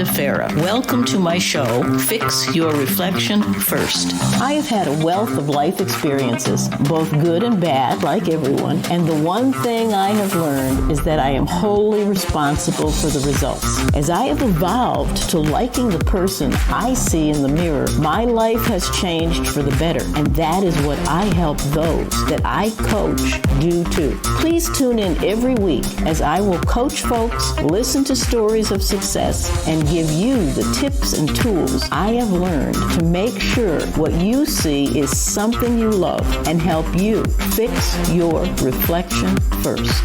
Farrah. Welcome to my show, Fix Your Reflection First. I have had a wealth of life experiences, both good and bad, like everyone, and the one thing I have learned is that I am wholly responsible for the results. As I have evolved to liking the person I see in the mirror, my life has changed for the better, and that is what I help those that I coach do too. Please tune in every week as I will coach folks, listen to stories of success, and give you the tips and tools I have learned to make sure what you see is something you love and help you fix your reflection first.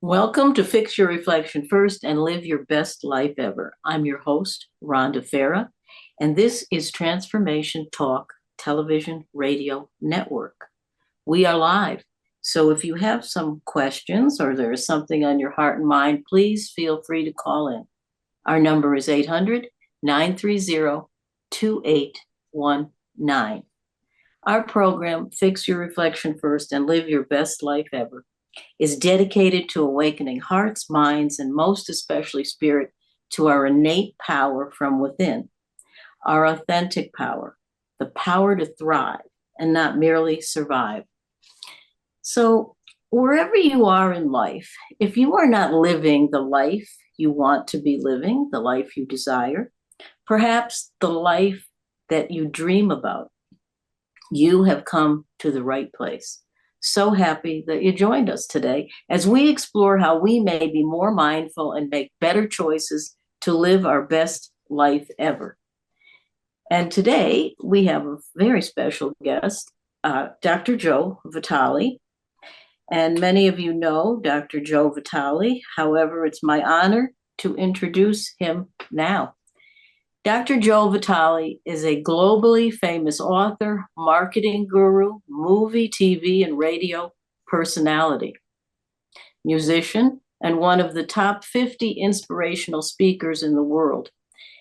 Welcome to Fix Your Reflection First and Live Your Best Life Ever. I'm your host, Rhonda Farrah, and this is Transformation Talk Television Radio Network. We are live, so if you have some questions or there is something on your heart and mind, please feel free to call in. Our number is 800-930-2819. Our program, Fix Your Reflection First and Live Your Best Life Ever, is dedicated to awakening hearts, minds, and most especially spirit to our innate power from within, our authentic power, the power to thrive and not merely survive. So wherever you are in life, if you are not living the life you want to be living, the life you desire, perhaps the life that you dream about, you have come to the right place. So happy that you joined us today as we explore how we may be more mindful and make better choices to live our best life ever. And today we have a very special guest, Dr. Joe Vitale. And many of you know Dr. Joe Vitale. However, it's my honor to introduce him now. Dr. Joe Vitale is a globally famous author, marketing guru, movie, TV, and radio personality, musician, and one of the top 50 inspirational speakers in the world.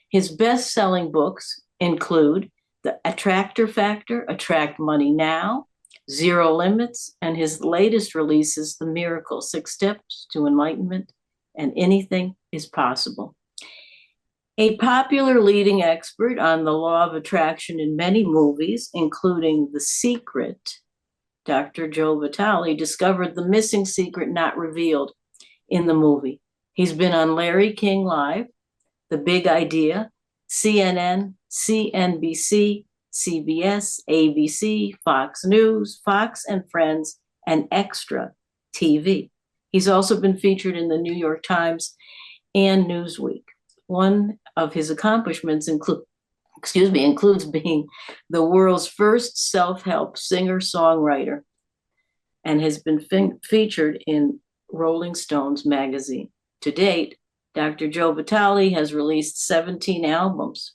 His best-selling books include The Attractor Factor, Attract Money Now, Zero Limits, and his latest releases, The Miracle, 6 Steps to Enlightenment, and Anything is Possible. A popular leading expert on the law of attraction in many movies, including The Secret, Dr. Joe Vitale discovered the missing secret not revealed in the movie. He's been on Larry King Live, The Big Idea, CNN, CNBC, CBS, ABC, Fox News, Fox and Friends, and Extra TV. He's also been featured in the New York Times and Newsweek. One of his accomplishments includes being the world's first self-help singer-songwriter and has been featured in Rolling Stones magazine. To date, Dr. Joe Vitale has released 17 albums,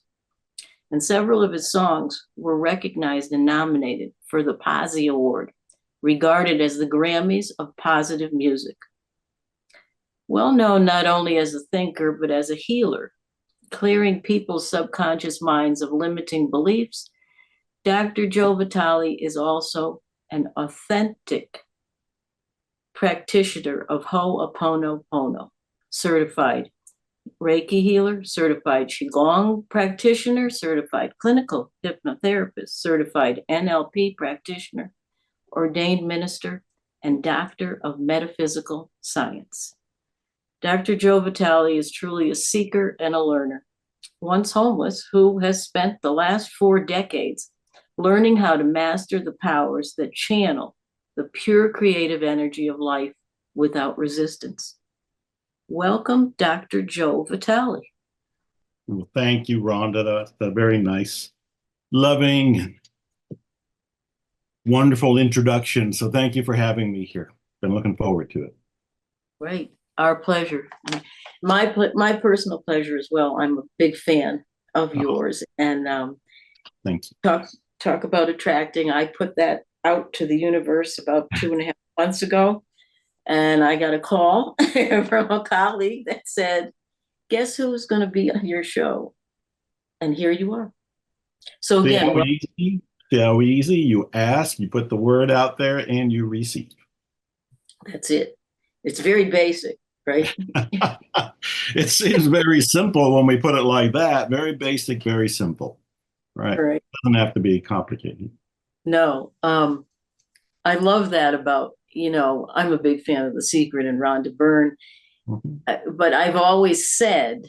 and several of his songs were recognized and nominated for the Posse Award, regarded as the Grammys of positive music. Well known not only as a thinker, but as a healer, clearing people's subconscious minds of limiting beliefs, Dr. Joe Vitale is also an authentic practitioner of Ho'oponopono, certified Reiki healer, certified Qigong practitioner, certified clinical hypnotherapist, certified NLP practitioner, ordained minister, and doctor of metaphysical science. Dr. Joe Vitale is truly a seeker and a learner, once homeless, who has spent the last 4 decades learning how to master the powers that channel the pure creative energy of life without resistance. Welcome, Dr. Joe Vitale. Well, thank you, Rhonda. That's a very nice, loving, wonderful introduction. So thank you for having me here. Been looking forward to it. Great. Our pleasure. My personal pleasure as well. I'm a big fan of yours. And thank you. Talk about attracting. I put that out to the universe about 2.5 months ago. And I got a call from a colleague that said, guess who's going to be on your show? And here you are. So again, how easy you ask, you put the word out there, and you receive. That's it. It's very basic, right? It seems very simple when we put it like that. Very basic, very simple, right? Right. Doesn't have to be complicated. No. I love that about, I'm a big fan of The Secret and Rhonda Byrne, Mhm. but I've always said,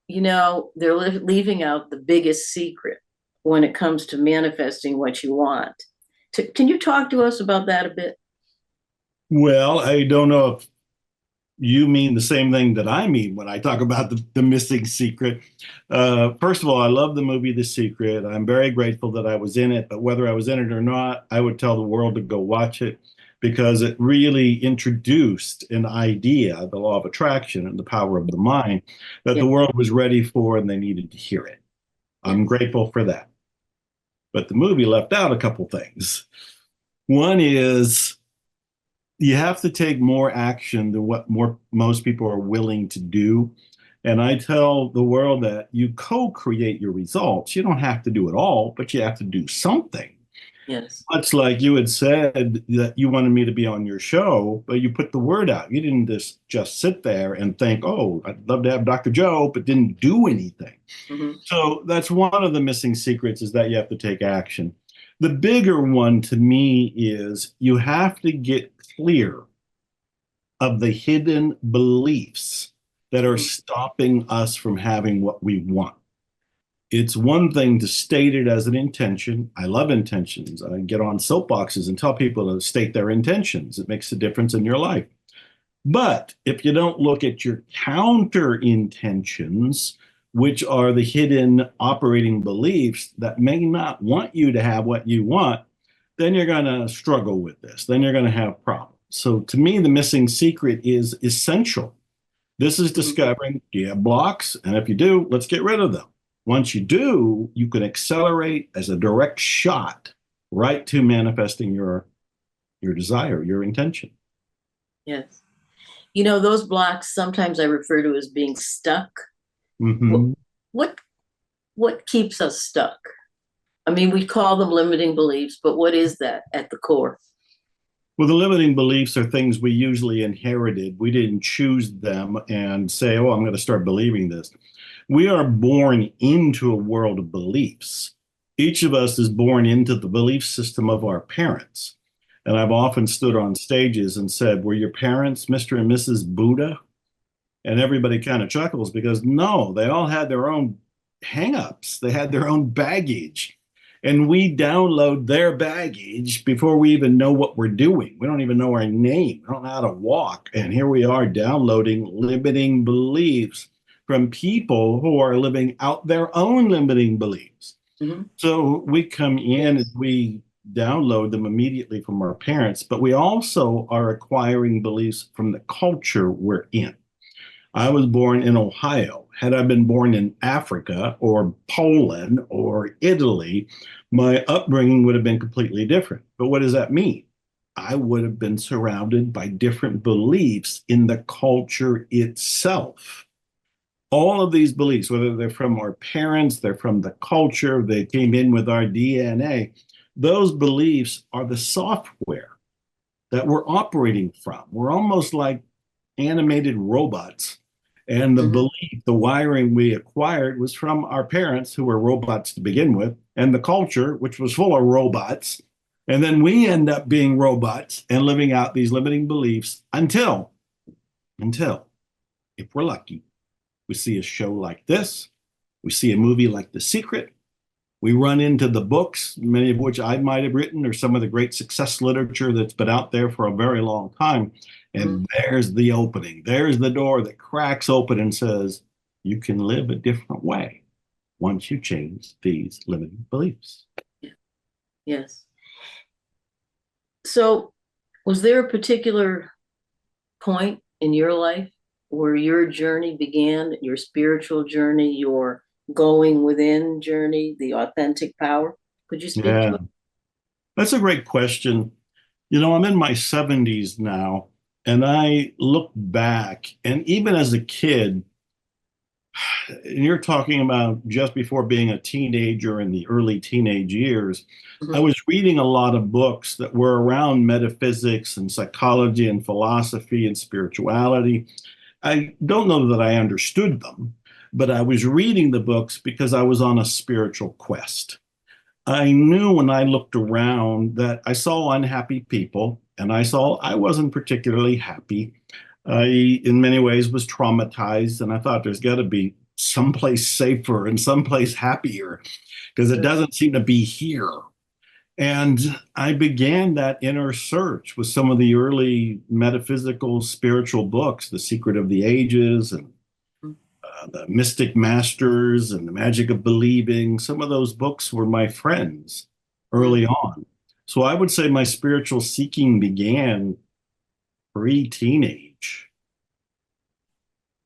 they're leaving out the biggest secret when it comes to manifesting what you want. Can you talk to us about that a bit? Well, I don't know if you mean the same thing that I mean when I talk about the missing secret. First of all, I love the movie The Secret. I'm very grateful that I was in it, but whether I was in it or not, I would tell the world to go watch it because it really introduced an idea, the law of attraction and the power of the mind, that Yeah, the world was ready for and they needed to hear it. I'm yes. grateful for that. But the movie left out a couple things. One is you have to take more action than what most people are willing to do. And I tell the world that you co-create your results. You don't have to do it all, but you have to do something. Yes. Much like you had said that you wanted me to be on your show, but you put the word out. You didn't just sit there and think, oh, I'd love to have Dr. Joe, but didn't do anything. Hmm. So that's one of the missing secrets is that you have to take action. The bigger one to me is you have to get clear of the hidden beliefs that are Hmm. stopping us from having what we want. It's one thing to state it as an intention. I love intentions. I get on soapboxes and tell people to state their intentions. It makes a difference in your life. But if you don't look at your counter intentions, which are the hidden operating beliefs that may not want you to have what you want, then you're going to struggle with this. Then you're going to have problems. So to me, the missing secret is essential. This is Hmm. discovering do you have blocks? And if you do, let's get rid of them. Once you do, you can accelerate as a direct shot right to manifesting your desire, your intention. Yes. Those blocks sometimes I refer to as being stuck. What Hmm. what what keeps us stuck? I mean, we call them limiting beliefs, but what is that at the core? Well, the limiting beliefs are things we usually inherited. We didn't choose them and say, oh, I'm going to start believing this. We are born into a world of beliefs. Each of us is born into the belief system of our parents. And I've often stood on stages and said, were your parents Mr. and Mrs. Buddha? And everybody kind of chuckles because no, they all had their own hangups. They had their own baggage. And we download their baggage before we even know what we're doing. We don't even know our name. We don't know how to walk. And here we are downloading limiting beliefs from people who are living out their own limiting beliefs. Hmm. So we come in and Yes. we download them immediately from our parents, but we also are acquiring beliefs from the culture we're in. I was born in Ohio. Had I been born in Africa or Poland or Italy, my upbringing would have been completely different. But what does that mean? I would have been surrounded by different beliefs in the culture itself. All of these beliefs, whether they're from our parents, they're from the culture, they came in with our DNA, those beliefs are the software that we're operating from. We're almost like animated robots. And the Hmm. belief, the wiring we acquired was from our parents, who were robots to begin with, and the culture, which was full of robots. And then we end up being robots and living out these limiting beliefs until, if we're lucky, we see a show like this, we see a movie like The Secret, we run into the books, many of which I might have written, or some of the great success literature that's been out there for a very long time. Hmm. And there's the opening. There's the door that cracks open and says, you can live a different way once you change these limiting beliefs. Yes. So, was there a particular point in your life where your journey began, your spiritual journey, your going within journey, the authentic power? Could you speak to Yeah, it? that's a great question. I'm in my 70s now, and I look back, and even as a kid, And you're talking about just before being a teenager in the early teenage years. I Mhm. was reading a lot of books that were around metaphysics and psychology and philosophy and spirituality. I don't know that I understood them, but I was reading the books because I was on a spiritual quest. I knew when I looked around that I saw unhappy people and I saw I wasn't particularly happy. I, in many ways, was traumatized, and I thought there's got to be someplace safer and someplace happier because it Sure. doesn't seem to be here. And I began that inner search with some of the early metaphysical spiritual books, The Secret of the Ages and The Mystic Masters and The Magic of Believing. Some of those books were my friends Mhm. early on. So I would say my spiritual seeking began pre-teenage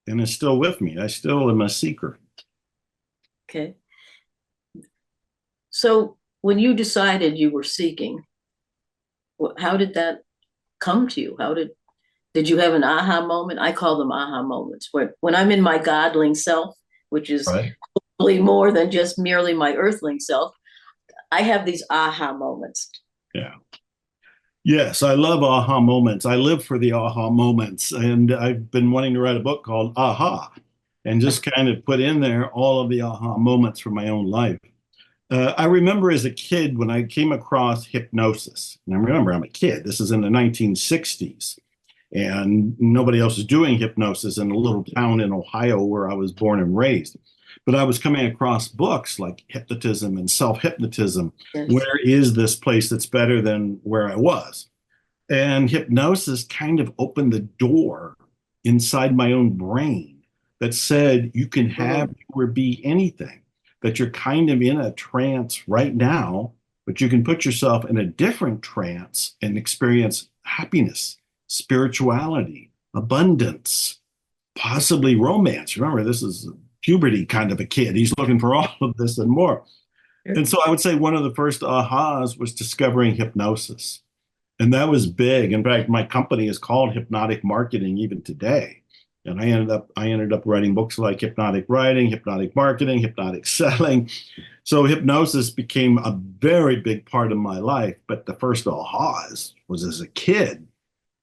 and is still with me. I still am a seeker. Okay. So when you decided you were seeking, how did that come to you? Did you have an aha moment? I call them aha moments where when I'm in my godling self, which is Right. hopefully more than just merely my earthling self, I have these aha moments. Yeah. Yes, I love aha moments. I live for the aha moments. And I've been wanting to write a book called Aha and just kind of put in there all of the aha moments from my own life. I remember as a kid when I came across hypnosis. And I remember I'm a kid. This is in the 1960s. And nobody else is doing hypnosis in a little town in Ohio where I was born and raised. But I was coming across books like hypnotism and self-hypnotism. Yes. Where is this place that's better than where I was? And hypnosis kind of opened the door inside my own brain that said you can have Mhm. or be anything, that you're kind of in a trance right now, but you can put yourself in a different trance and experience happiness, spirituality, abundance, possibly romance. Remember, this is puberty kind of a kid. He's looking for all of this and more. And so I would say one of the first ahas was discovering hypnosis. And that was big. In fact, my company is called Hypnotic Marketing even today. And I ended up writing books like Hypnotic Writing, Hypnotic Marketing, Hypnotic Selling. So hypnosis became a very big part of my life. But the first ahas was as a kid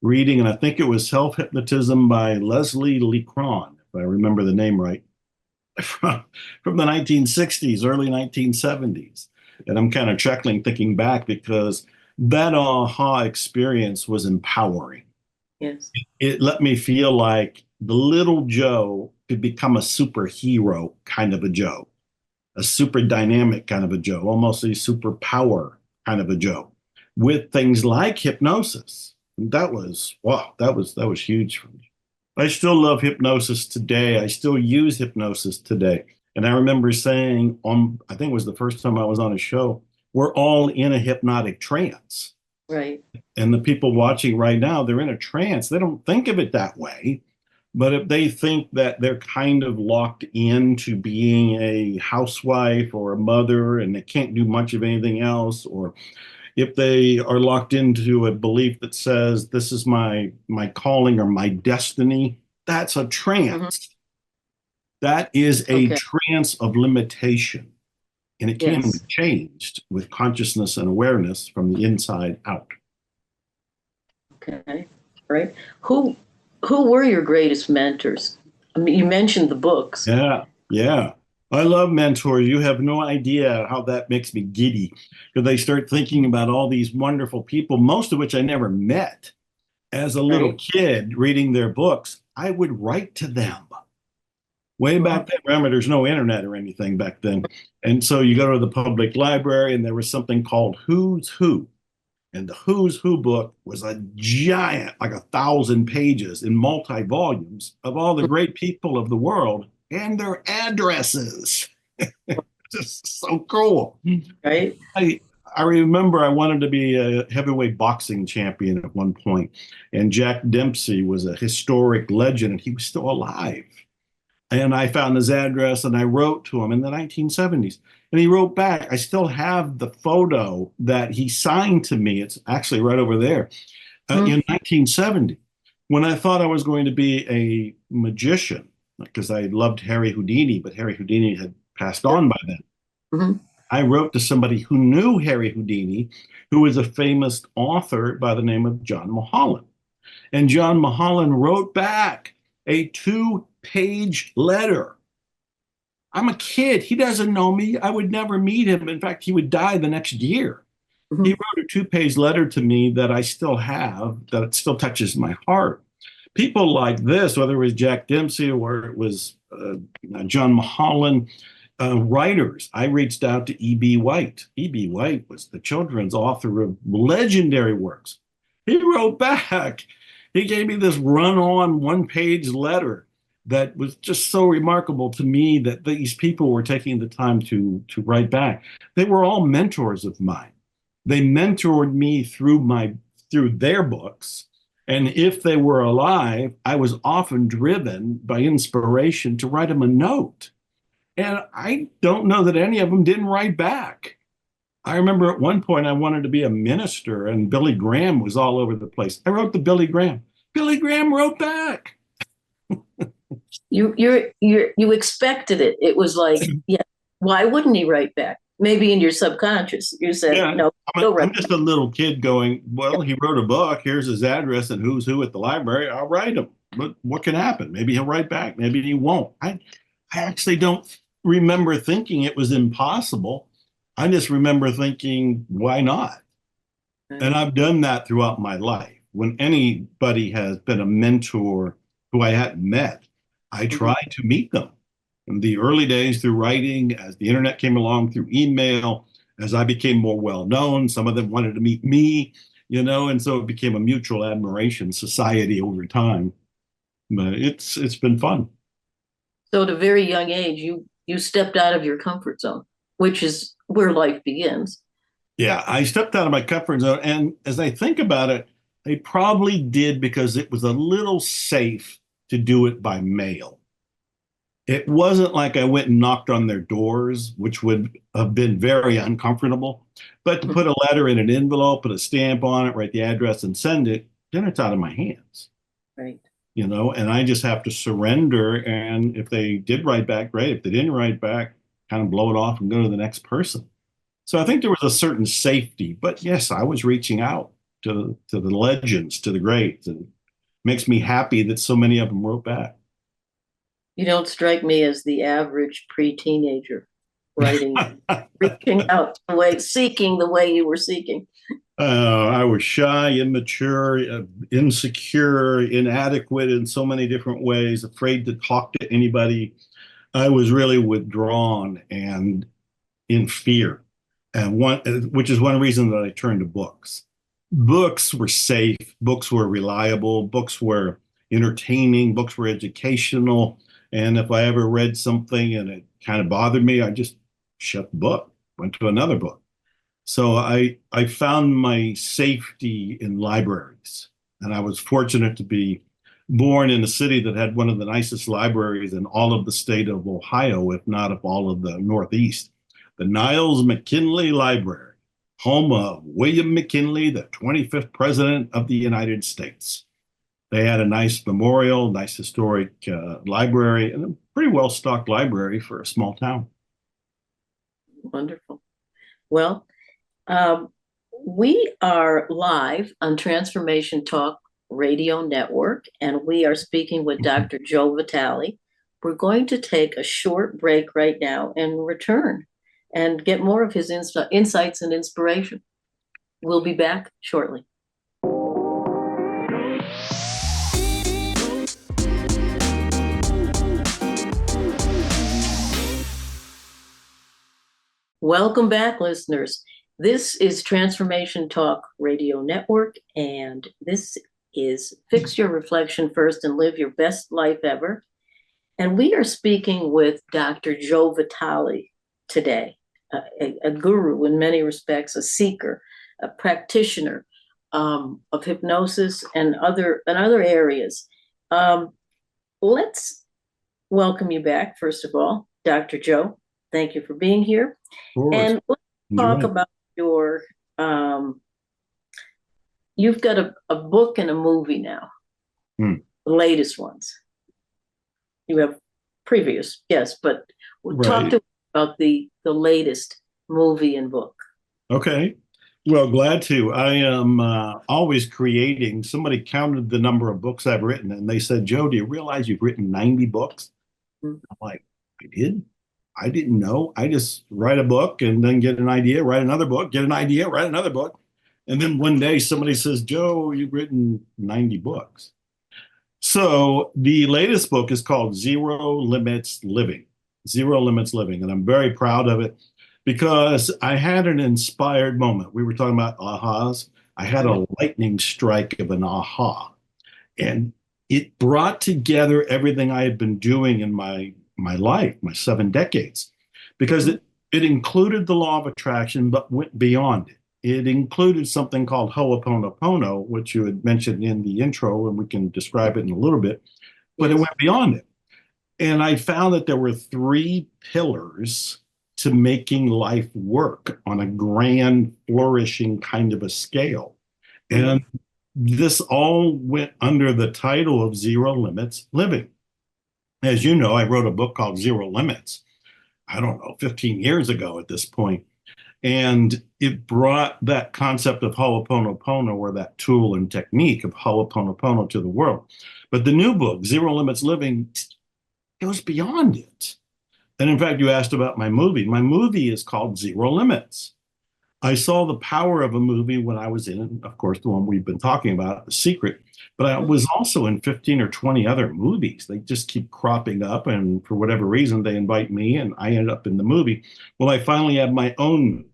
reading, and I think it was Self Hypnotism by Leslie Lee Cron, if I remember the name right, from, from the 1960s, early 1970s. And I'm kind of chuckling thinking back because that aha experience was empowering. Yes. It let me feel like the little Joe could become a superhero kind of a Joe, a super dynamic kind of a Joe, almost a superpower kind of a Joe with things like hypnosis. That was, wow, that was huge for me. I still love hypnosis today. I still use hypnosis today. And I remember saying on, I think it was the first time I was on a show, we're all in a hypnotic trance. Right. And the people watching right now, they're in a trance. They don't think of it that way. But if they think that they're kind of locked into being a housewife or a mother and they can't do much of anything else, or if they are locked into a belief that says this is my calling or my destiny, that's a Mhm. trance. That is a Okay. trance of limitation, and it can be Yes. changed with consciousness and awareness from the inside out. Okay. Right. Who who were your greatest mentors? I mean, you mentioned the books. Yeah, yeah. I love mentors. You have no idea how that makes me giddy because I start thinking about all these wonderful people, most of which I never met. As a little Right. kid reading their books, I would write to them. Way back Mhm. then, remember, there's no internet or anything back then. And so you go to the public library, and there was something called Who's Who. And the Who's Who book was a giant, like 1,000 pages in multi volumes of all the great people of the world and their addresses. Just so cool. Right. I I remember I wanted to be a heavyweight boxing champion at one point, and Jack Dempsey was a historic legend, and he was still alive. And I found his address and I wrote to him in the 1970s. And he wrote back. I still have the photo that he signed to me. It's actually right over there Mhm. in 1970 when I thought I was going to be a magician. because I loved Harry Houdini, but Harry Houdini had passed on by then. Mhm. I wrote to somebody who knew Harry Houdini, who was a famous author by the name of John Mulholland. And John Mulholland wrote back a 2-page letter. I'm a kid. He doesn't know me. I would never meet him. In fact, he would die the next year. He Mhm. wrote a 2-page letter to me that I still have, that it still touches my heart. People like this, whether it was Jack Dempsey or it was John Mulholland, writers. I reached out to E.B. White. E.B. White was the children's author of legendary works. He wrote back. He gave me this run-on 1-page letter that was just so remarkable to me that these people were taking the time to write back. They were all mentors of mine. They mentored me through their books. And if they were alive, I was often driven by inspiration to write them a note. And I don't know that any of them didn't write back. I remember at one point I wanted to be a minister, and Billy Graham was all over the place. I wrote to Billy Graham. Billy Graham wrote back. You expected it. It was like, yeah, why wouldn't he write back? Maybe in your subconscious, you said, Yeah, no, go I'm write just back. a little kid going, well, he wrote a book. Here's his address and who's who at the library. I'll write him. But what can happen? Maybe he'll write back. Maybe he won't. I actually don't remember thinking it was impossible. I just remember thinking, why not? And I've done that throughout my life. When anybody has been a mentor who I hadn't met, I Mhm. try to meet them. In the early days, through writing, as the internet came along, through email, as I became more well known, some of them wanted to meet me, and so it became a mutual admiration society over time. But it's been fun. So at a very young age, you stepped out of your comfort zone, which is where life begins. Yeah, I stepped out of my comfort zone, and as I think about it, I probably did because it was a little safe to do it by mail. It wasn't like I went and knocked on their doors, which would have been very uncomfortable. But to Mhm. put a letter in an envelope, put a stamp on it, write the address, and send it, then it's out of my hands, Right. and I just have to surrender. And if they did write back, great. If they didn't write back, kind of blow it off and go to the next person. So I think there was a certain safety. But yes, I was reaching out to the legends, to the greats, and it makes me happy that so many of them wrote back. You don't strike me as the average pre-teenager writing, reaching out the way, seeking the way you were seeking. I was shy, immature, insecure, inadequate in so many different ways, afraid to talk to anybody. I was really withdrawn and in fear, and which is one reason that I turned to books. Books were safe, books were reliable, books were entertaining, books were educational. And if I ever read something and it kind of bothered me, I just shut the book, went to another book. So I found my safety in libraries, and I was fortunate to be born in a city that had one of the nicest libraries in all of the state of Ohio, if not of all of the Northeast, the Niles McKinley Library, home of William McKinley, the 25th President of the United States. They had a nice memorial, nice historic library, and a pretty well stocked library for a small town. Wonderful. Well, um, we are live on Transformation Talk Radio Network, and we are speaking with Dr. Joe Vitale. We're going to take a short break right now and return and get more of his insights and inspiration. We'll be back shortly. Welcome back, listeners. This is Transformation Talk Radio Network, and this is Fix Your Reflection First and Live Your Best Life Ever. And we are speaking with Dr. Joe Vitale today, a guru in many respects, a seeker, a practitioner of hypnosis and other areas. Let's welcome you back, first of all, Dr. Joe. Thank you for being here. Of course, And let's talk enjoy. about your, you've got a book and a movie now, Hmm. the latest ones. You have previous, yes, but talk Right. to about the latest movie and book. Okay. Well, glad to. I am always creating. Somebody counted the number of books I've written, and they said, Joe, do you realize you've written 90 books? Mm. I'm like, I did? I didn't know. I just write a book and then get an idea, write another book, get an idea, write another book. And then one day somebody says, Joe, you've written 90 books. So the latest book is called Zero Limits Living. Zero Limits Living. And I'm very proud of it because I had an inspired moment. We were talking about ahas. I had Right. a lightning strike of an aha. And it brought together everything I had been doing in my life, my 7 decades, because Mhm. it included the law of attraction, but went beyond it. It included something called Ho'oponopono, which you had mentioned in the intro, and we can describe it in a little bit, but it Yes. went beyond it. And I found that there were three pillars to making life work on a grand, flourishing kind of a scale. Mhm. And this all went under the title of Zero Limits Living. As you know, I wrote a book called Zero Limits, I don't know, 15 years ago at this point. And it brought that concept of Ho'oponopono, or that tool and technique of Ho'oponopono, to the world. But the new book, Zero Limits Living, goes beyond it. And in fact, you asked about my movie. My movie is called Zero Limits. I saw the power of a movie when I was in, of course, the one we've been talking about, The Secret, but I Mhm. was also in 15 or 20 other movies. They just keep cropping up, and for whatever reason, they invite me, and I end up in the movie. Well, I finally had my own,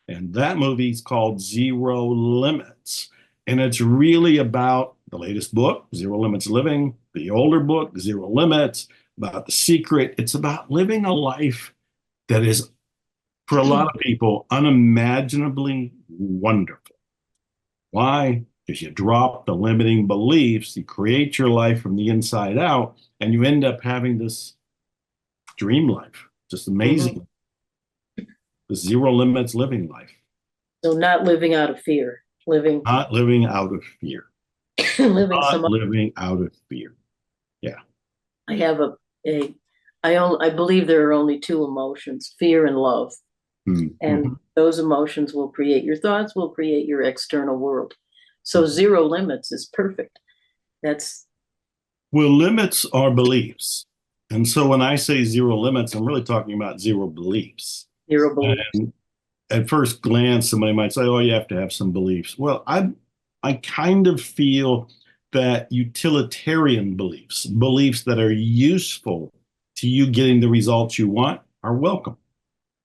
and that movie is called Zero Limits. And it's really about the latest book, Zero Limits Living, the older book, Zero Limits, about The Secret. It's about living a life that is, for a lot of people, unimaginably wonderful. Why? Because you drop the limiting beliefs, you create your life from the inside out, and you end up having this dream life, just Mhm. amazing, the zero limits living life, So not living out of fear, living not living out of fear, living not some. living out of fear. Yeah. I have a I believe there are only two emotions, fear and love. And Mm-hmm. those emotions will create your thoughts, will create your external world. So zero limits is perfect. That's Well, limits are beliefs. And so when I say zero limits, I'm really talking about zero beliefs. zero beliefs. And at first glance, somebody might say, "Oh, you have to have some beliefs." Well, I kind of feel that utilitarian beliefs, beliefs that are useful to you getting the results you want, are welcome.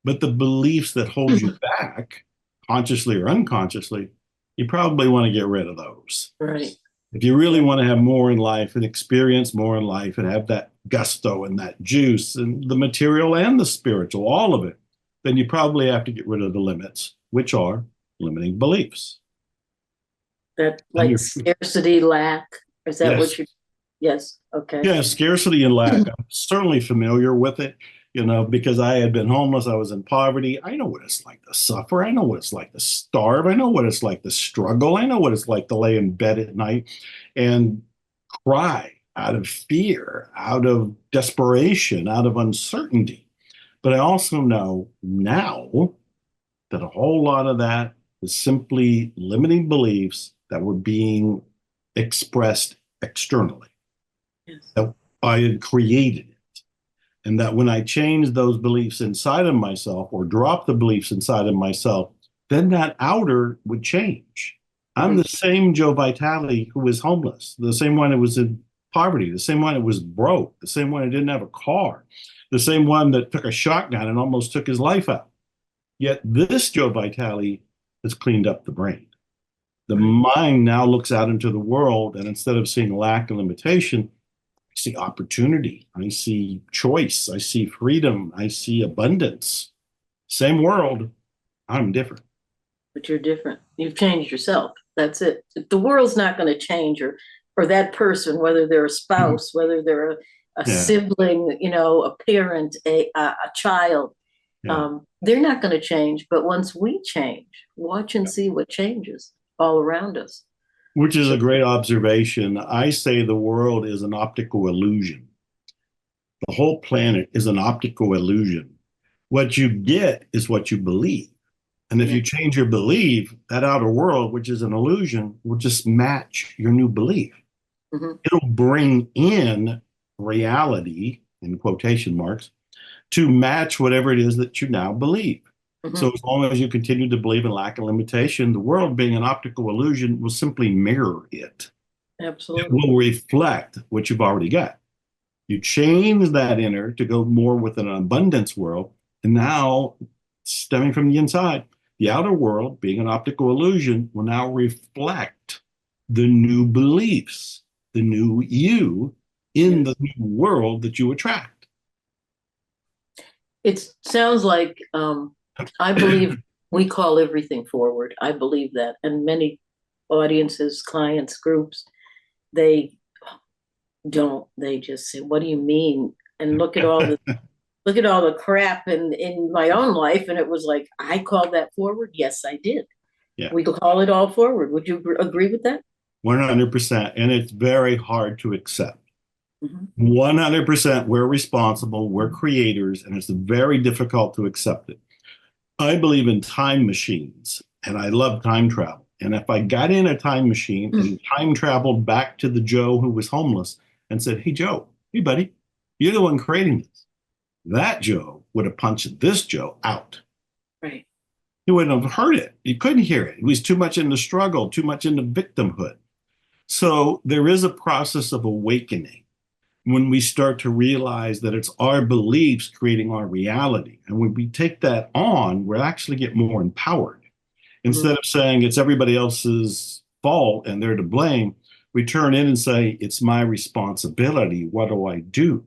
But the beliefs that hold you back, consciously or unconsciously, you probably want to get rid of those. Right. If you really Right. want to have more in life and experience more in life and have that gusto and that juice and the material and the spiritual, all of it, then you probably have to get rid of the limits, which are limiting beliefs. That And like scarcity, lack. Is that yes, what you? Yes. Okay. yeah, scarcity and lack. I'm certainly familiar with it, because I had been homeless. I was in poverty. I know what it's like to suffer. I know what it's like to starve. I know what it's like to struggle. I know what it's like to lay in bed at night and cry out of fear, out of desperation, out of uncertainty. But I also know now that a whole lot of that was simply limiting beliefs that were being expressed externally, Yes. that I had created it. And that when I changed those beliefs inside of myself or dropped the beliefs inside of myself, then that outer would change. I'm Mhm. the same Joe Vitale who was homeless, the same one who was in poverty, the same one who was broke, the same one who didn't have a car, the same one that took a shotgun and almost took his life out. Yet this Joe Vitale has cleaned up the brain. The Right. mind now looks out into the world, and instead of seeing lack and limitation, I see opportunity. I see choice. I see freedom. I see abundance. Same world. I'm different. But you're different. You've changed yourself. That's it. The world's not going to change, or that person, whether they're a spouse, whether they're a Yeah. sibling, a parent, a child. Yeah. They're not going to change. But once we change, watch and see what changes all around us. Which is So a great observation. I say the world is an optical illusion. The whole planet is an optical illusion. What you get is what you believe. And if Yeah. you change your belief, that outer world, which is an illusion, will just match your new belief. Mhm. It'll bring in reality, in quotation marks, to match whatever it is that you now believe. So Mhm. as long as you continue to believe in lack and limitation, the world being an optical illusion will simply mirror it. It Absolutely. will reflect what you've already got. You change that inner to go more with an abundance world. And now, stemming from the inside, the outer world, being an optical illusion, will now reflect the new beliefs, the new you in the Yes. new world that you attract. It sounds like I believe we call everything forward. I believe that. And many audiences, clients, groups, they don't. They just say, "What do you mean?" And look at all the crap in my own life. And it was like, I called that forward. Yes, I did. Yeah, We could call it all forward. Would you agree with that? 100%. And it's very hard to accept. Mm-hmm. 100% we're responsible, we're creators, and it's very difficult to accept it. I believe in time machines and I love time travel. And if I got in a time machine and time traveled back to the Joe who was homeless and said, "Hey, Joe, hey, buddy, you're the one creating this," that Joe would have punched this Joe out. Right. He wouldn't have heard it. He couldn't hear it. He was too much in the struggle, too much in the victimhood. So there is a process of awakening when we start to realize that it's our beliefs creating our reality. And when we take that on, we actually get more empowered. Mm-hmm. Instead of saying it's everybody else's fault and they're to blame, we turn in and say, it's my responsibility. What do I do?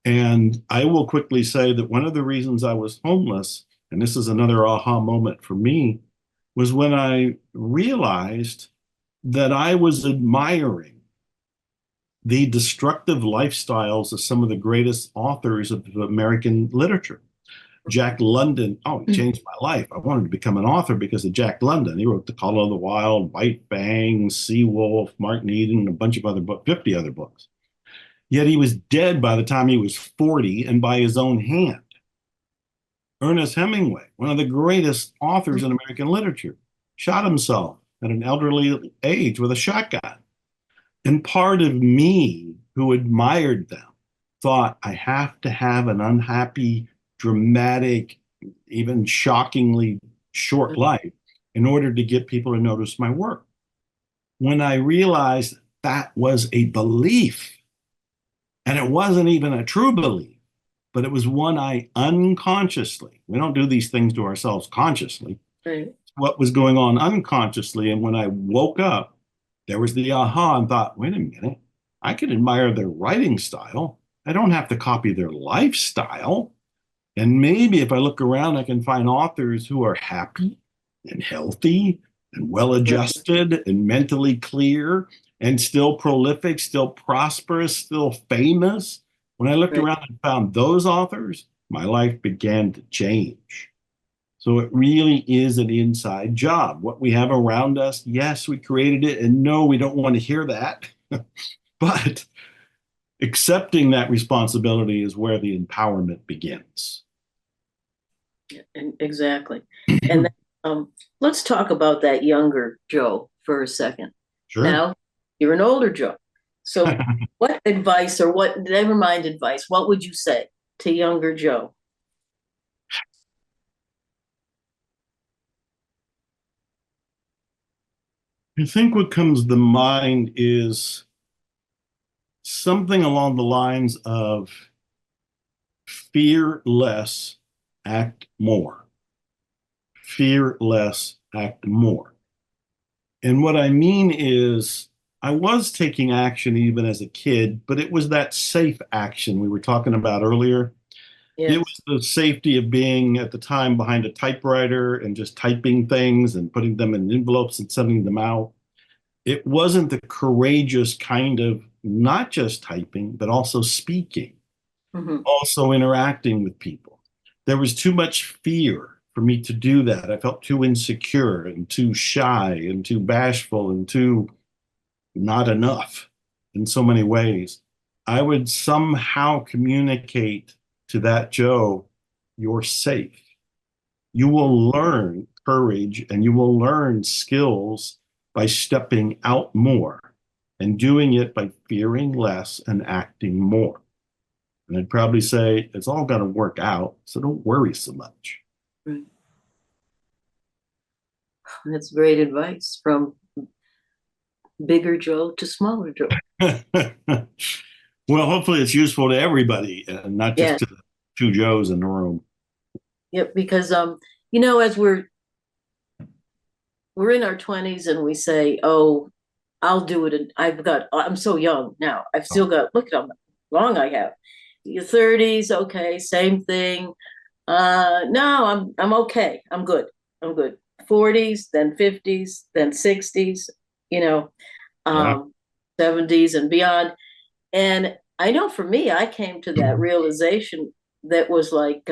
And I will quickly say that one of the reasons I was homeless, and this is another aha moment for me, was when I realized that I was admiring the destructive lifestyles of some of the greatest authors of American literature. Jack London, oh, he changed my life. I wanted to become an author because of Jack London. He wrote The Call of the Wild, White Fang, Seawolf, Martin Eden, and a bunch of other books, 50 other books. Yet he was dead by the time he was 40 and by his own hand. Ernest Hemingway, one of the greatest authors in American literature, shot himself at an elderly age with a shotgun. And part of me who admired them thought, I have to have an unhappy, dramatic, even shockingly short life in order to get people to notice my work. When I realized that was a belief, and it wasn't even a true belief, but it was one I unconsciously, we don't do these things to ourselves consciously, Right. what was going on unconsciously. And when I woke up, there was the aha and thought, wait a minute, I can admire their writing style. I don't have to copy their lifestyle. And maybe if I look around, I can find authors who are happy and healthy and well Right. adjusted and mentally clear and still prolific, still prosperous, still famous. When I looked Right. around and found those authors, my life began to change. So it really is an inside job. What we have around us, yes, we created it, and no, we don't want to hear that. But accepting that responsibility is where the empowerment begins. And exactly. And then, let's talk about that younger Joe for a second. Sure. Now, you're an older Joe. So, what advice or what, never mind advice, what would you say to younger Joe? I think what comes to mind is something along the lines of fear less, act more. Fear less, act more. And what I mean is, I was taking action even as a kid, but it was that safe action we were talking about earlier. It Yes. was the safety of being at the time behind a typewriter and just typing things and putting them in envelopes and sending them out. It wasn't the courageous kind of not just typing, but also speaking, Mm-hmm. also interacting with people. There was too much fear for me to do that. I felt too insecure and too shy and too bashful and too not enough in so many ways. I would somehow communicate to that Joe, you're safe. You will learn courage and you will learn skills by stepping out more and doing it by fearing less and acting more. And I'd probably say it's all going to work out, so don't worry so much. Right. That's great advice from bigger Joe to smaller Joe. Well, hopefully it's useful to everybody and not just Yeah. to the two Joes in the room. Yep. Because as we're in our 20s and we say, "Oh, I'll do it," and I'm so young now. I've still got, look at how long I have. Your 30s, okay, same thing. No, I'm okay. I'm good. I'm good. 40s, then 50s, then 60s, you know, Yeah. 70s and beyond. And I know for me, I came to that realization that was like,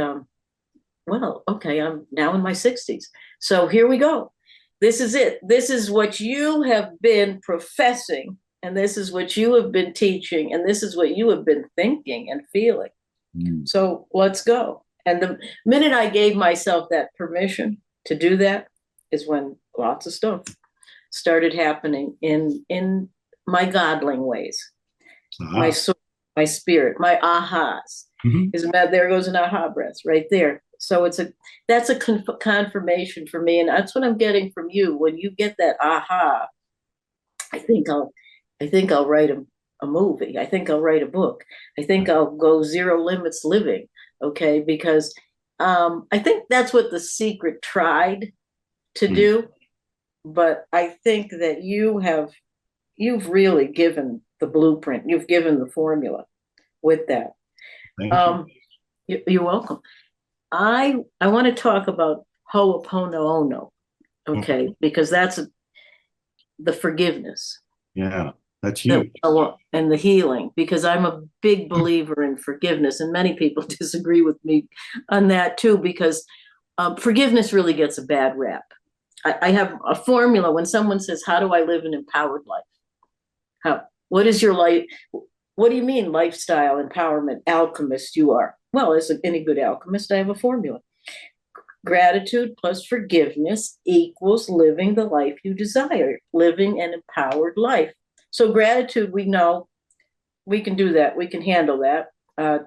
well, okay, I'm now in my 60s. So here we go. This is it. This is what you have been professing, and this is what you have been teaching, and this is what you have been thinking and feeling. Mm. So let's go. And the minute I gave myself that permission to do that is when lots of stuff started happening in my godling ways, my Ah. soul, my spirit, my ahas. Mhm. Isn't that, there goes an aha breath right there. So that's a confirmation for me, and that's what I'm getting from you. When you get that aha, I think I'll write a movie. I think I'll write a book. I think I'll go zero limits living. Okay, because I think that's what The Secret tried to Mm. do, but I think that you've really given the blueprint. You've given the formula with that. Thank you. You're welcome. I want to talk about Ho'oponopono, Mm. okay, because that's the forgiveness Yeah, that's that huge. and the healing, because I'm a big believer in forgiveness, and many people disagree with me on that too, because forgiveness really gets a bad rap. I have a formula when someone says, "How do I live an empowered life?" What is your life? What do you mean, lifestyle empowerment alchemist you are? Well, as any good alchemist, I have a formula. Gratitude plus forgiveness equals living the life you desire, living an empowered life. So gratitude, we know we can do that. We can handle that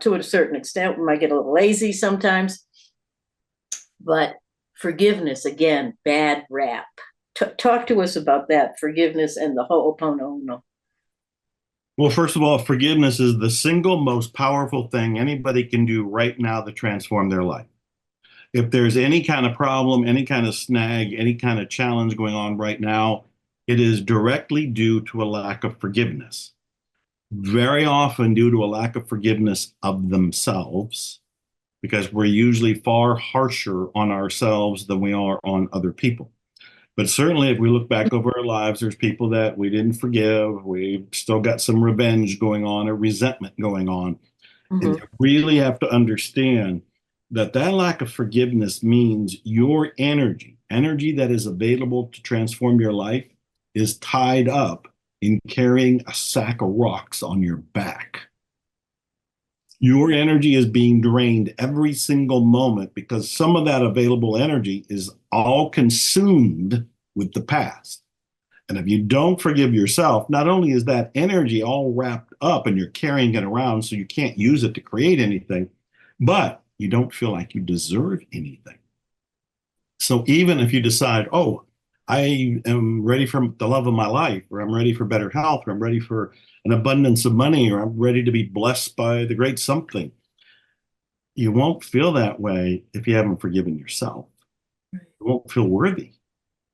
to a certain extent. We might get a little lazy sometimes, but forgiveness, again, bad rap. Talk to us about that, forgiveness and the Ho'oponopono. Well, first of all, forgiveness is the single most powerful thing anybody can do right now to transform their life. If there's any kind of problem, any kind of snag, any kind of challenge going on right now, it is directly due to a lack of forgiveness. Very often due to a lack of forgiveness of themselves, because we're usually far harsher on ourselves than we are on other people. But certainly, if we look back over our lives, there's people that we didn't forgive. We've still got some revenge going on or resentment going on. And Mm-hmm. you really have to understand that that lack of forgiveness means your energy that is available to transform your life, is tied up in carrying a sack of rocks on your back. Your energy is being drained every single moment because some of that available energy is all consumed with the past. And if you don't forgive yourself, not only is that energy all wrapped up and you're carrying it around so you can't use it to create anything, but you don't feel like you deserve anything. So even if you decide, oh, I am ready for the love of my life, or I'm ready for better health, or I'm ready for an abundance of money, or I'm ready to be blessed by the great something, you won't feel that way if you haven't forgiven yourself. You won't feel worthy.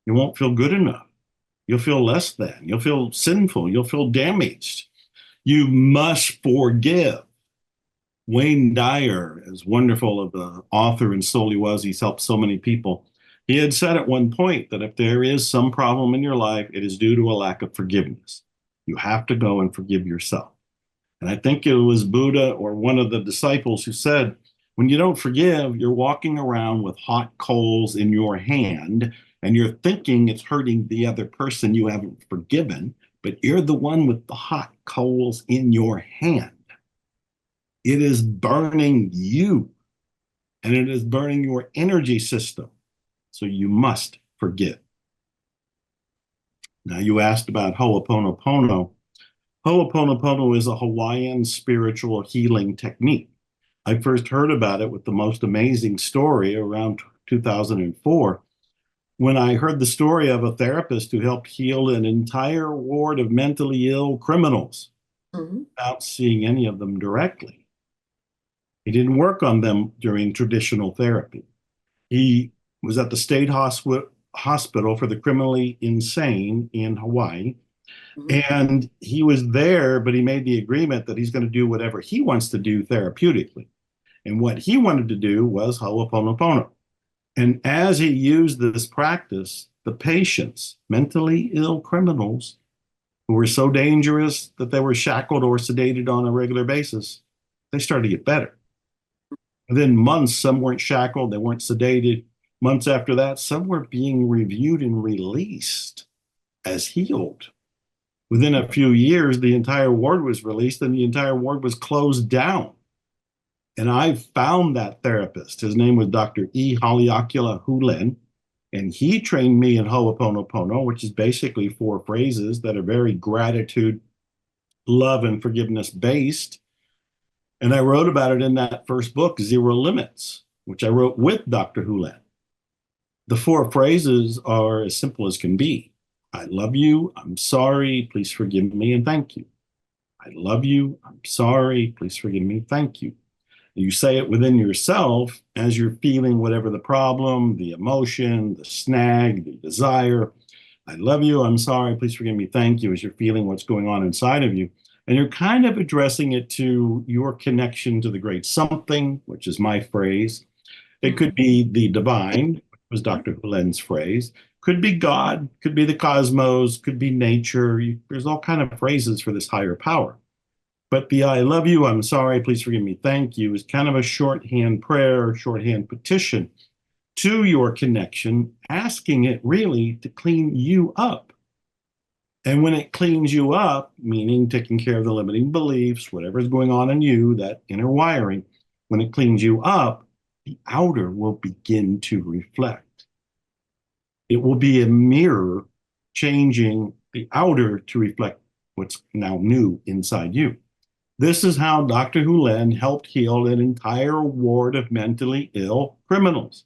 You won't feel good enough. You'll feel less than. You'll feel sinful. You'll feel damaged. You must forgive. Wayne Dyer, as wonderful of the author and soul he was, he's helped so many people. He had said at one point that if there is some problem in your life, it is due to a lack of forgiveness. You have to go and forgive yourself. And I think it was Buddha or one of the disciples who said, when you don't forgive, you're walking around with hot coals in your hand and you're thinking it's hurting the other person you haven't forgiven, but you're the one with the hot coals in your hand. It is burning you, and it is burning your energy system. So you must forgive. Now, you asked about Ho'oponopono. Ho'oponopono is a Hawaiian spiritual healing technique. I first heard about it with the most amazing story around 2004 when I heard the story of a therapist who helped heal an entire ward of mentally ill criminals without seeing any of them directly. He didn't work on them during traditional therapy. He was at the state hospital for the criminally insane in Hawaii. And he was there, but he made the agreement that he's going to do whatever he wants to do therapeutically. And what he wanted to do was Ho'oponopono. And as he used this practice, the patients, mentally ill criminals who were so dangerous that they were shackled or sedated on a regular basis, they started to get better. Within months, some weren't shackled, they weren't sedated. Months after that, some were being reviewed and released as healed. Within a few years, the entire ward was released and the entire ward was closed down. And I found that therapist. His name was Dr. E. Haleakala Hulen, and he trained me in Ho'oponopono, which is basically 4 phrases that are very gratitude, love, and forgiveness based. And I wrote about it in that first book, Zero Limits, which I wrote with Dr. Hulen. The 4 phrases are as simple as can be. I love you, I'm sorry, please forgive me, and thank you. I love you, I'm sorry, please forgive me, thank you. You say it within yourself as you're feeling whatever the problem, the emotion, the snag, the desire. I love you, I'm sorry, please forgive me, thank you, as you're feeling what's going on inside of you. And you're kind of addressing it to your connection to the great something, which is my phrase. It could be the divine, which was Dr. Hulen's phrase. Could be God, could be the cosmos, could be nature. There's all kind of phrases for this higher power. But the I love you, I'm sorry, please forgive me, thank you is kind of a shorthand prayer, shorthand petition to your connection, asking it really to clean you up. And when it cleans you up, meaning taking care of the limiting beliefs, whatever's going on in you, that inner wiring, when it cleans you up, the outer will begin to reflect. It will be a mirror changing the outer to reflect what's now new inside you. This is how Dr. Hulen helped heal an entire ward of mentally ill criminals.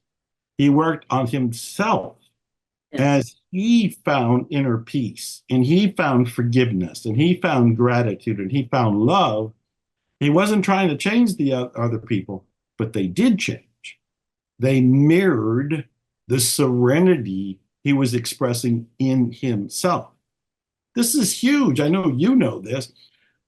He worked on himself as he found inner peace, and he found forgiveness, and he found gratitude, and he found love. He wasn't trying to change the other people, but they did change. They mirrored the serenity he was expressing in himself. This is huge. I know you know this.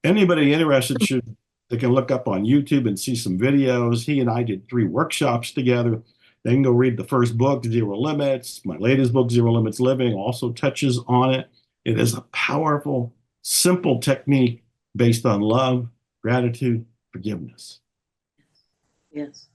Anybody interested they can look up on YouTube and see some videos. He and I did 3 workshops together. They can go read the first book, Zero Limits. My latest book, Zero Limits Living, also touches on it. It is a powerful, simple technique based on love, gratitude, forgiveness. Yes.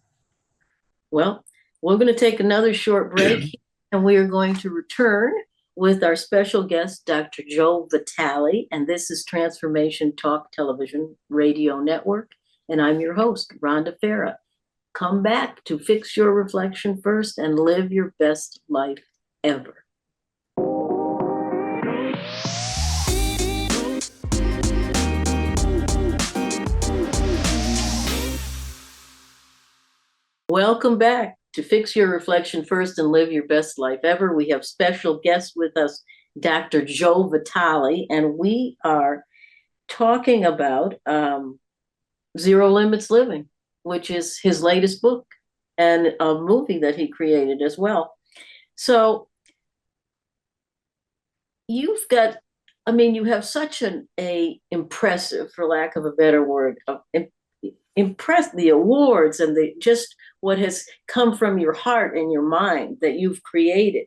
Well, we're going to take another short break, and we are going to return with our special guest, Dr. Joe Vitale, and this is Transformation Talk Television Radio Network, and I'm your host, Rhonda Farrah. Come back to fix your reflection first and live your best life ever. Welcome back to Fix Your Reflection First and Live Your Best Life Ever. We have special guests with us, Dr. Joe Vitale, and we are talking about Zero Limits Living, which is his latest book and a movie that he created as well. So you've got, you have such an impressive, for lack of a better word, impressed the awards and the just what has come from your heart and your mind that you've created.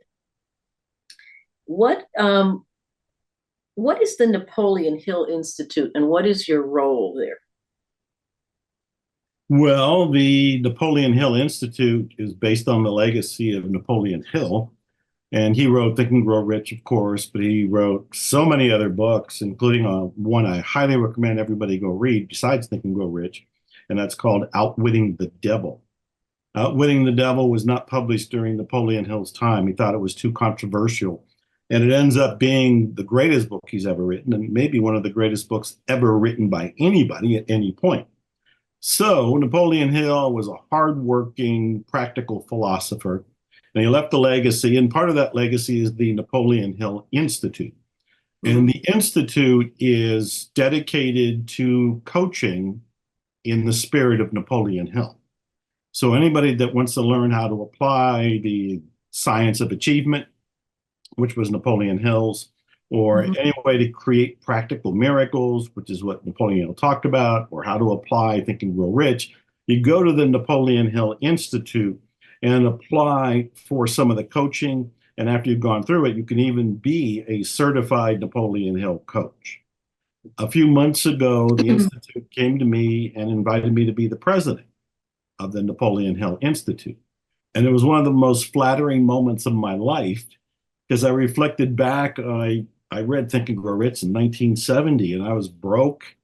What is the Napoleon Hill Institute and what is your role there? Well, the Napoleon Hill Institute is based on the legacy of Napoleon Hill. And he wrote Think and Grow Rich, of course, but he wrote so many other books, including one I highly recommend everybody go read besides Think and Grow Rich. and that's called Outwitting the Devil. Outwitting the Devil was not published during Napoleon Hill's time. He thought it was too controversial. And it ends up being the greatest book he's ever written, and maybe one of the greatest books ever written by anybody at any point. So Napoleon Hill was a hardworking, practical philosopher, and he left a legacy. And part of that legacy is the Napoleon Hill Institute. Mhm. And the Institute is dedicated to coaching in the spirit of Napoleon Hill. So anybody that wants to learn how to apply the science of achievement, which was Napoleon Hill's, or Mhm. any way to create practical miracles, which is what Napoleon Hill talked about, or how to apply Think and Grow Rich, you go to the Napoleon Hill Institute and apply for some of the coaching. And after you've gone through it, you can even be a certified Napoleon Hill coach. A few months ago, the Institute came to me and invited me to be the president of the Napoleon Hill Institute. And it was one of the most flattering moments of my life because I reflected back. I read Think and Grow Rich in 1970, and I was broke.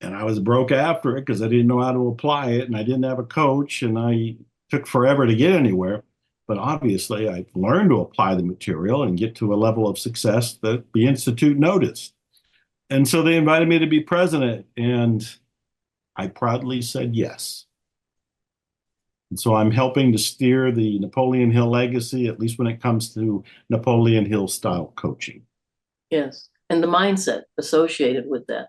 And I was broke after it because I didn't know how to apply it, and I didn't have a coach, and I took forever to get anywhere. But obviously, I learned to apply the material and get to a level of success that the Institute noticed. And so they invited me to be president, and I proudly said yes. And so I'm helping to steer the Napoleon Hill legacy, at least when it comes to Napoleon Hill style coaching. Yes. And the mindset associated with that.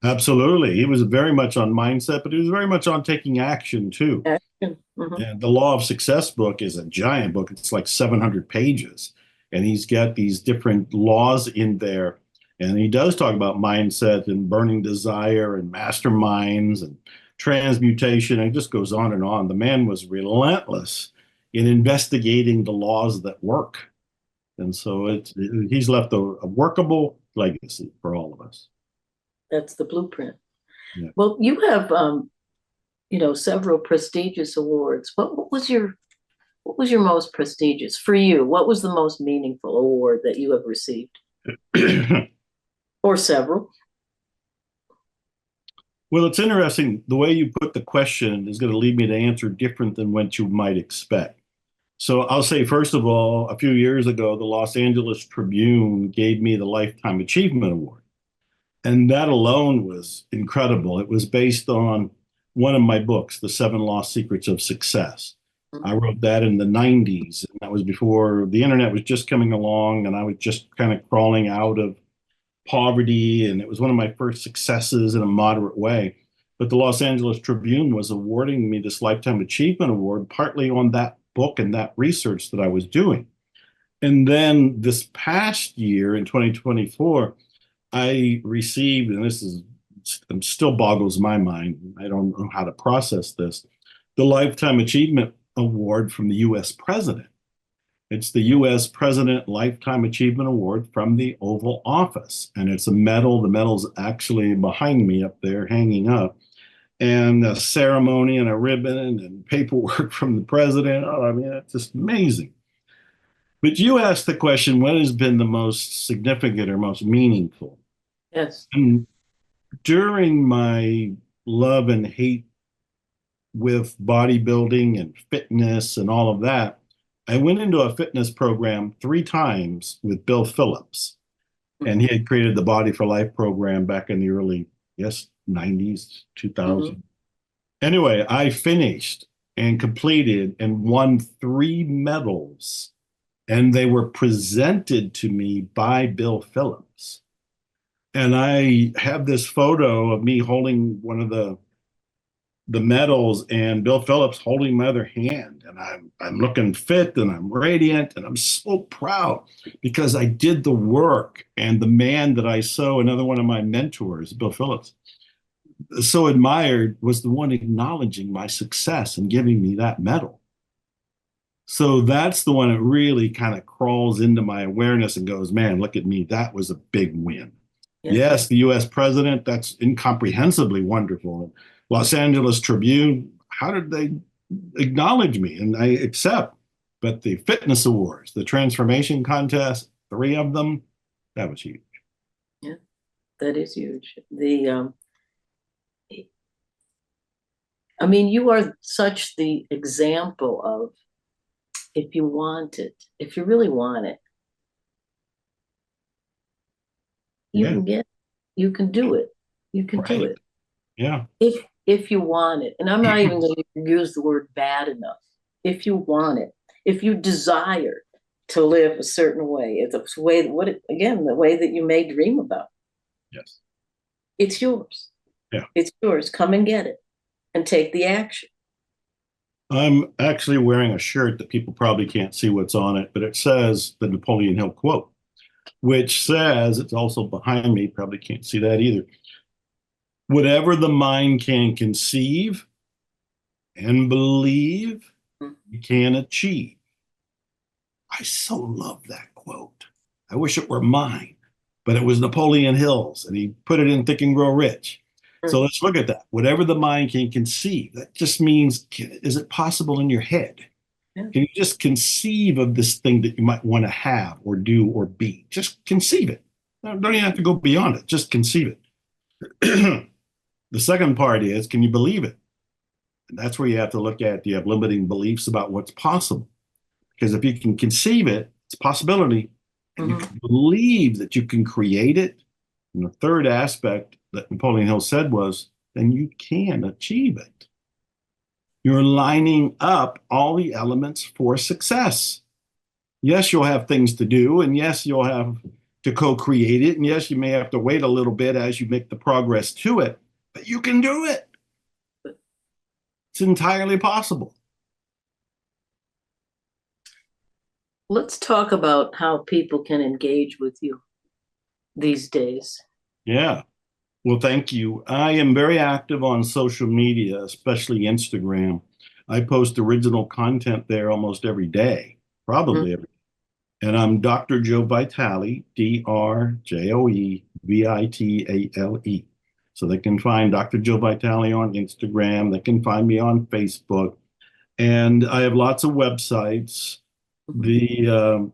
Absolutely. He was very much on mindset, but he was very much on taking action too. Action. Mhm. And the Law of Success book is a giant book. It's like 700 pages. And he's got these different laws in there. And he does talk about mindset and burning desire and masterminds and transmutation. And it just goes on and on. The man was relentless in investigating the laws that work. And so he's left a workable legacy for all of us. That's the blueprint. Yeah. Well, you have several prestigious awards. What was your most prestigious for you? What was the most meaningful award that you have received? Or several? Well, it's interesting. The way you put the question is going to lead me to answer different than what you might expect. So I'll say, first of all, a few years ago, the Los Angeles Tribune gave me the Lifetime Achievement Award. And that alone was incredible. It was based on one of my books, The Seven Lost Secrets of Success. I Mhm. wrote that in the 90s. And that was before the internet was just coming along, and I was just kind of crawling out of poverty. And it was one of my first successes in a moderate way. But the Los Angeles Tribune was awarding me this Lifetime Achievement Award, partly on that book and that research that I was doing. And then this past year in 2024, I received, and this is still boggles my mind. I don't know how to process this. The Lifetime Achievement Award from the U.S. President. It's the U.S. President Lifetime Achievement Award from the Oval Office, and it's a medal. The medal's actually behind me up there, hanging up, and a ceremony and a ribbon and paperwork from the president. Oh, I mean, it's just amazing. But you asked the question, what has been the most significant or most meaningful? Yes. And during my love and hate with bodybuilding and fitness and all of that, I went into a fitness program 3 times with Bill Phillips. And he had created the Body for Life program back in the early, yes, 90s, Mhm. 2000. Anyway, I finished and completed and won 3 medals, and they were presented to me by Bill Phillips. And I have this photo of me holding one of the medals and Bill Phillips holding my other hand. And I'm looking fit and I'm radiant and I'm so proud because I did the work. And the man that I saw, another one of my mentors, Bill Phillips, so admired, was the one acknowledging my success and giving me that medal. So that's the one that really kind of crawls into my awareness and goes, man, look at me. That was a big win. Yeah. Yes, the US president, that's incomprehensibly wonderful. Los Angeles Tribune, how did they acknowledge me? And I accept. But the fitness awards, the transformation contest, 3 of them, that was huge. Yeah. That is huge. The I mean, you are such the example of if you want it, if you really want it, you Yeah, can get, you can do it. You can do right. it Yeah. if you want it. And I'm not even going to use the word bad enough. If you want it, if you desire to live a certain way, it's a way what it, again the way that you may dream about. Yes. It's yours. Yeah. It's yours. Come and get it and take the action. I'm actually wearing a shirt that people probably can't see what's on it, but it says the Napoleon Hill quote, which says, it's also behind me, probably can't see that either. Whatever the mind can conceive and believe, you can achieve. I so love that quote. I wish it were mine, but it was Napoleon Hill's, and he put it in Think and Grow Rich. So Mhm. let's look at that. Whatever the mind can conceive, that just means, is it possible in your head? Yeah. Can you just conceive of this thing that you might want to have or do or be? Just conceive it. Don't even have to go beyond it. Just conceive it. The second part is, can you believe it? And that's where you have to look at, do you have limiting beliefs about what's possible? Because if you can conceive it, it's a possibility, and you Mhm. can believe that you can create it. And the third aspect that Napoleon Hill said was, then you can achieve it. You're lining up all the elements for success. Yes, you'll have things to do, and yes, you'll have to co-create it, and yes, you may have to wait a little bit as you make the progress to it, but you can do it. It's entirely possible. Let's talk about how people can engage with you these days. Yeah. Well, thank you. I am very active on social media, especially Instagram. I post original content there almost every day, Mhm. probably every day. And I'm Dr. Joe Vitale, DRJOE VITALE. So they can find Dr. Joe Vitale on Instagram. They can find me on Facebook. And I have lots of websites. Mhm. The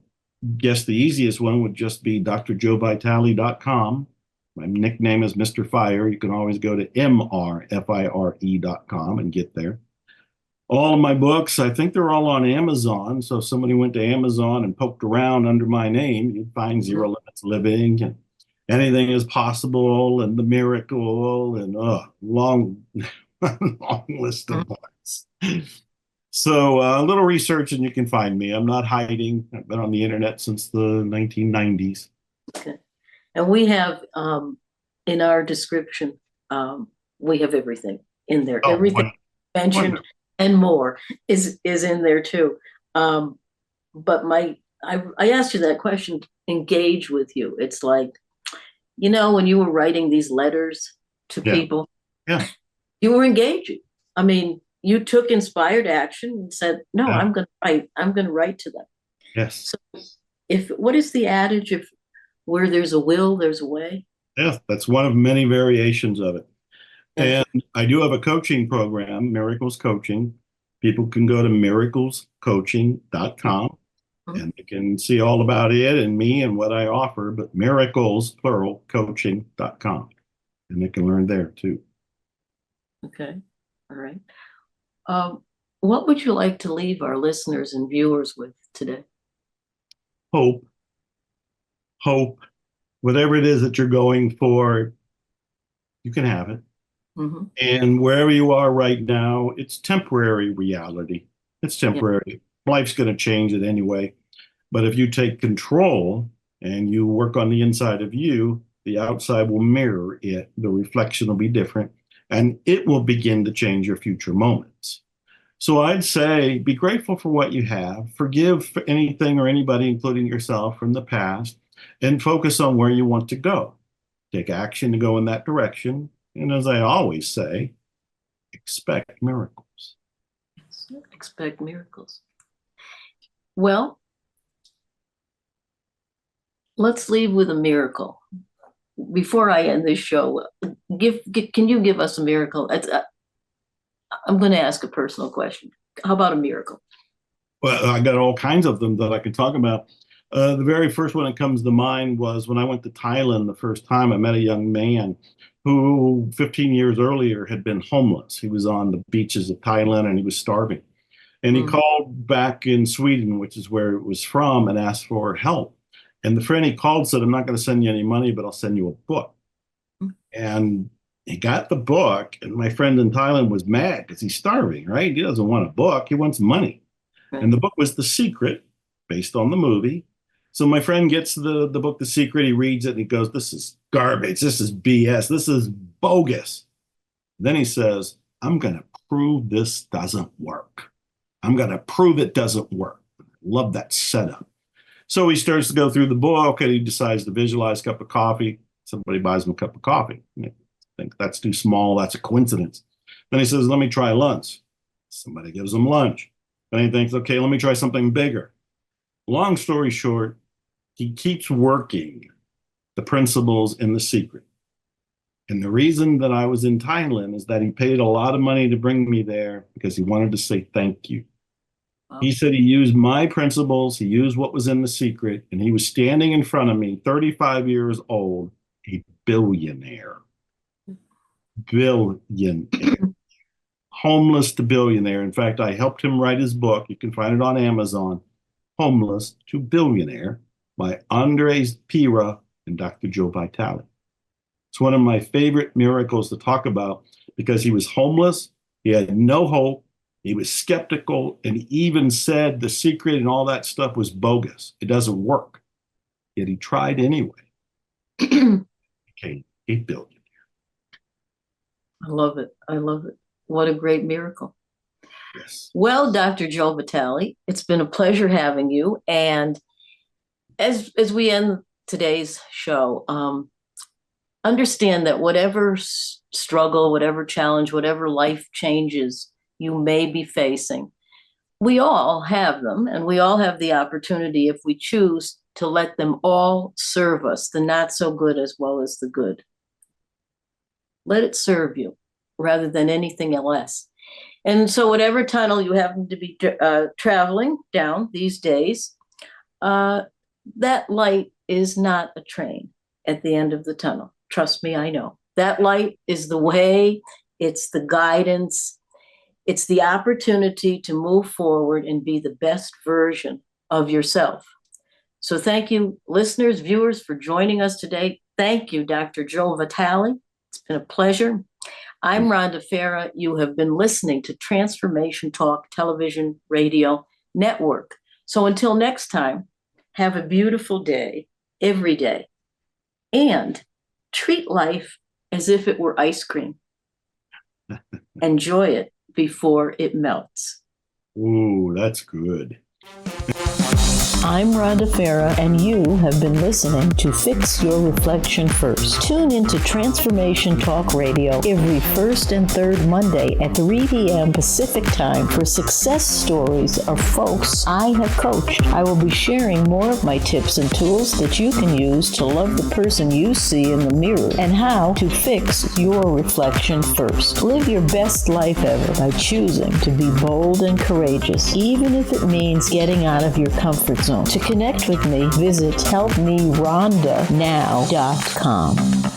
guess the easiest one would just be drjoevitale.com. My nickname is Mr. Fire. You can always go to mrfire.com and get there. All of my books, I think they're all on Amazon. So if somebody went to Amazon and poked around under my name, you'd find Mhm. Zero Limits Living and Anything is Possible and The Miracle and long, long list Mhm. of books. So a little research and you can find me. I'm not hiding. I've been on the internet since the 1990s. Okay. And we have in our description, we have everything in there. Oh, Everything mentioned wonderful. and more is in there too. Um, but I asked you that question, engage with you. It's like, when you were writing these letters to Yeah, people, yeah, you were engaging. I mean, you took inspired action and said, no, yeah, I'm going to write to them. yes, So if, what is the adage? If where there's a will, there's a way. yeah. That's one of many variations of it. Yeah. And I do have a coaching program, Miracles Coaching. People can go to miraclescoaching.com Mhm. and they can see all about it and me and what I offer, but miracles, plural, coaching.com. And they can learn there too. Okay. All right. Um, what would you like to leave our listeners and viewers with today? Hope, hope, whatever it is that you're going for, you can have it. Hmm. And wherever you are right now, it's temporary reality. It's Yeah. temporary. Life's going to change it anyway. But if you take control and you work on the inside of you, the outside will mirror it. The reflection will be different and it will begin to change your future moments. So I'd say be grateful for what you have, forgive for anything or anybody, including yourself, from the past, and focus on where you want to go. Take action to go in that direction. And as I always say, expect miracles. Yes. Expect miracles. Well, let's leave with a miracle. Before I end this show, can you give us a miracle? I'm going to ask a personal question. How about a miracle? Well, I got all kinds of them that I can talk about. The very first one that comes to mind was when I went to Thailand the first time. I met a young man who 15 years earlier had been homeless. He was on the beaches of Thailand and he was starving. And he called back in Sweden, which is where it was from, and asked for help. And the friend he called said, I'm not going to send you any money, but I'll send you a book. And he got the book, and my friend in Thailand was mad because he's starving, right? He doesn't want a book, he wants money. Right. And the book was The Secret, based on the movie. So my friend gets the book, The Secret, he reads it, and he goes, this is garbage, this is BS, this is bogus. Then he says, I'm going to prove this doesn't work. I'm going to prove it doesn't work. Love that setup. So he starts to go through the book, and he decides to visualize a cup of coffee. Somebody buys him a cup of coffee. I think that's too small. That's a coincidence. Then he says, let me try lunch. Somebody gives him lunch. Then he thinks, okay, let me try something bigger. Long story short, he keeps working the principles in The Secret. And the reason that I was in Thailand is that he paid a lot of money to bring me there because he wanted to say thank you. He said he used my principles, he used what was in The Secret, and he was standing in front of me, 35 years old, a billionaire. Billionaire. Homeless to billionaire. In fact, I helped him write his book. You can find it on Amazon. Homeless to Billionaire by Andres Pira and Dr. Joe Vitale. It's one of my favorite miracles to talk about because he was homeless, he had no hope, he was skeptical, and he even said The Secret and all that stuff was bogus. It doesn't work. Yet he tried anyway. Became a billionaire. I love it. I love it. What a great miracle. Yes. Well, Dr. Joe Vitale, it's been a pleasure having you. And as we end today's show, understand that whatever struggle, whatever challenge, whatever life changes you may be facing, we all have them, and we all have the opportunity, if we choose, to let them all serve us, the not so good as well as the good. Let it serve you rather than anything else. And so whatever tunnel you happen to be traveling down these days, that light is not a train at the end of the tunnel. Trust me, I know. That light is the way, it's the guidance, it's the opportunity to move forward and be the best version of yourself. So thank you, listeners, viewers, for joining us today. Thank you, Dr. Joe Vitale. It's been a pleasure. I'm Rhonda Farrah. You have been listening to Transformation Talk Television Radio Network. So until next time, have a beautiful day, every day, and treat life as if it were ice cream. Enjoy it before it melts. Ooh, that's good. I'm Rhonda Farrah, and you have been listening to Fix Your Reflection First. Tune into Transformation Talk Radio every first and third Monday at 3 p.m. Pacific Time for success stories of folks I have coached. I will be sharing more of my tips and tools that you can use to love the person you see in the mirror and how to fix your reflection first. Live your best life ever by choosing to be bold and courageous, even if it means getting out of your comfort zone. To connect with me, visit helpmerhondanow.com.